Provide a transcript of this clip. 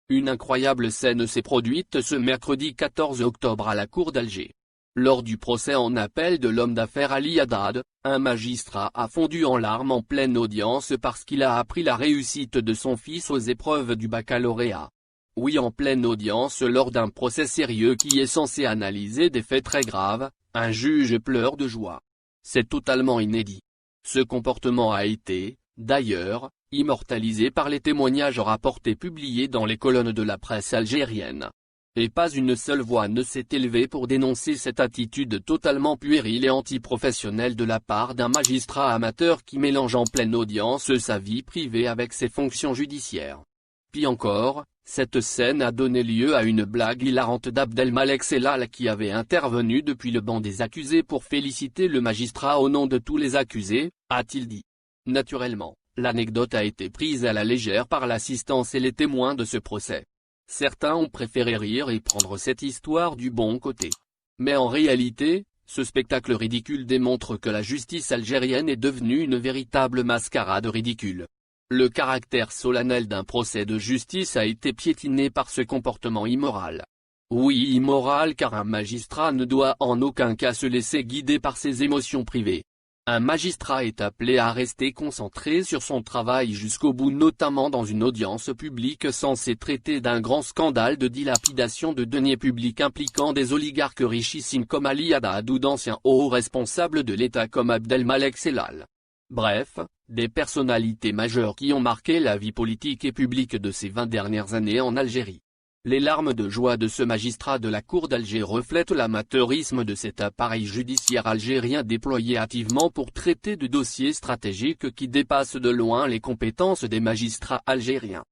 Une incroyable scène s'est produite ce mercredi 14 octobre à la cour d'Alger. Lors du procès en appel de l'homme d'affaires Ali Haddad, un magistrat a fondu en larmes en pleine audience parce qu'il a appris la réussite de son fils aux épreuves du baccalauréat. Oui, en pleine audience lors d'un procès sérieux qui est censé analyser des faits très graves, un juge pleure de joie. C'est totalement inédit. Ce comportement a été, d'ailleurs, immortalisé par les témoignages rapportés publiés dans les colonnes de la presse algérienne. Et pas une seule voix ne s'est élevée pour dénoncer cette attitude totalement puérile et antiprofessionnelle de la part d'un magistrat amateur qui mélange en pleine audience sa vie privée avec ses fonctions judiciaires. Pis encore, cette scène a donné lieu à une blague hilarante d'Abdelmalek Sellal qui avait intervenu depuis le banc des accusés pour féliciter le magistrat au nom de tous les accusés, a-t-il dit. Naturellement, l'anecdote a été prise à la légère par l'assistance et les témoins de ce procès. Certains ont préféré rire et prendre cette histoire du bon côté. Mais en réalité, ce spectacle ridicule démontre que la justice algérienne est devenue une véritable mascarade ridicule. Le caractère solennel d'un procès de justice a été piétiné par ce comportement immoral. Oui, immoral car un magistrat ne doit en aucun cas se laisser guider par ses émotions privées. Un magistrat est appelé à rester concentré sur son travail jusqu'au bout, notamment dans une audience publique censée traiter d'un grand scandale de dilapidation de deniers publics impliquant des oligarques richissimes comme Ali Haddad ou d'anciens hauts responsables de l'État comme Abdelmalek Sellal. Bref, des personnalités majeures qui ont marqué la vie politique et publique de ces 20 dernières années en Algérie. Les larmes de joie de ce magistrat de la cour d'Alger reflètent l'amateurisme de cet appareil judiciaire algérien déployé hâtivement pour traiter de dossiers stratégiques qui dépassent de loin les compétences des magistrats algériens.